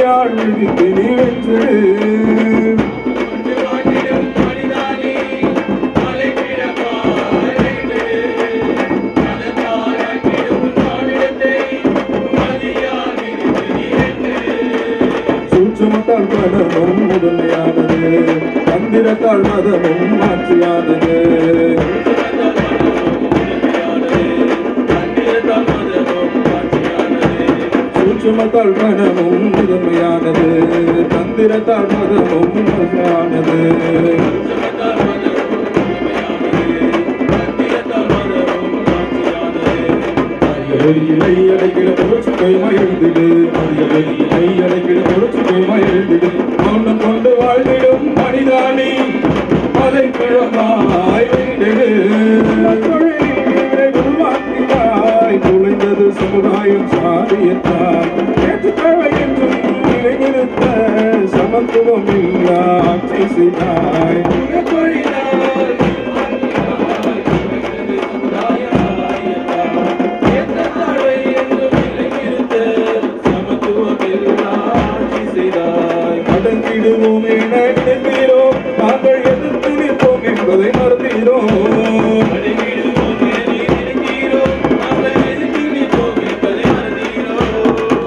நதியால் மிதித்து நீ வென்று சூட்சுமத்தால் பதமும் முதன்மையானது, தந்திரத்தால் மதமும் மாற்றியானது. சூட்சுமத்தால் மனமும் முதன்மையானது, தந்திரத்தால் மதமும் மாற்றியானது. இலை அடைக்கிற பொருட்சி போய்மாய் எழுந்திடு, இலை அடைக்கிற பொருட்சி போய்மாய் எழுந்திடு. மௌனம் கொண்டு வாழ்ந்திடும் மனிதானி அதை கிழமாய் வேண்டிடு. உருவாக்கினாய் குலைந்தது சமுதாயம் சாதியத்தால் ஏற்று தேவை என்றும் நிலைநிறுத்த சமத்துவம் இல்லா ஆட்சி செய்தாய். அடங்கிடுவோம் என நினைத்தீரோம், நாங்கள் எதிர்த்து நிற்போம் என்பதை மறந்தீரோம்.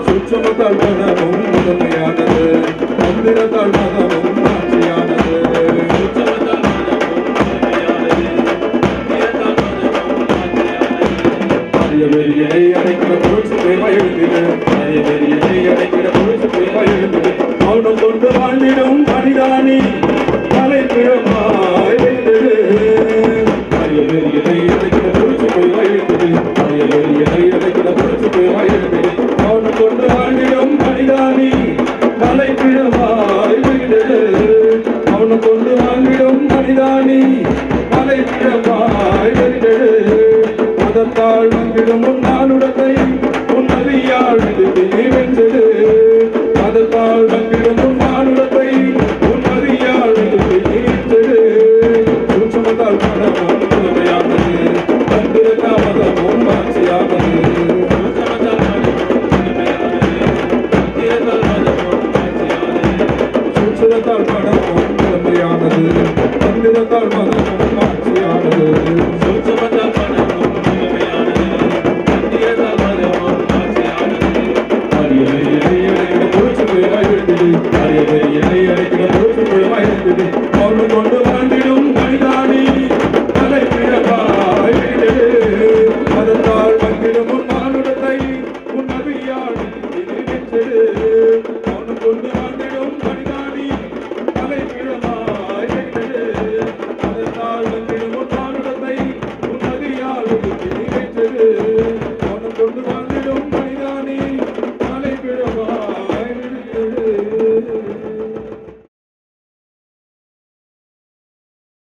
சூட்சுமத்தால் மதமும் முதன்மையானது, தந்திரத்தால் மதமும் மாற்றியானது. அரியவெறியை அடைக்கிற பொருட்சி போய்மாய் எழுந்திடு, அரியவெறியை அடைக்கிற பொருட்சி போய்மாய் எழுந்திடு. மௌனம் கொண்டு வாழ்ந்திடும் மனிதானி தலை கிழமாய் வென்றிடு. அரியவெறியை அடைக்கிற பொருட்சி போய்மாய் எழுந்திடு, அரியவெறியை அடைக்கிற பொருட்சி போய்மாய் எழுந்திடு. மௌனம் கொண்டு வாழ்ந்திடும் மனிதானி தலை கிழமாய் வென்றிடு. மௌனம் கொண்டு வாழ்ந்திடும் மனிதானி தலை கிழமாய் வென்றிடு. மதத்தால் வந்திடும் உன்னாலுடத்தை உன் நதியால் மிதித்து நீ வென்றிடு. மதத்தால் வந்திடும் உன்னாலுடத்தை உன் நதியால் மிதித்து நீ வென்றிடு. சூட்சுமத்தால் மதமும் முதன்மையானது, தந்திரத்தால் மதமும் மாற்றியானது. சூட்சுமத்தால் மதமும் முதன்மையானது, தந்திரத்தால் மதமும் மாற்றியானது. மௌனம் கொண்டு வாழ்ந்திடும் மனிதானி தலை கிழமாய் வென்றிடு. மதத்தால் வந்திடும் உன் மானுடத்தை உன் நதியால் வென்றிடு. மௌனம் கொண்டு வாழ்ந்திடும் மனிதானி தலை கிழமாய் வென்றிடு. மதத்தால் வந்திடும் உன் மானுடத்தை உன் நதியால் வென்றிடு. மௌனம் கொண்டு வாழ்ந்திடும்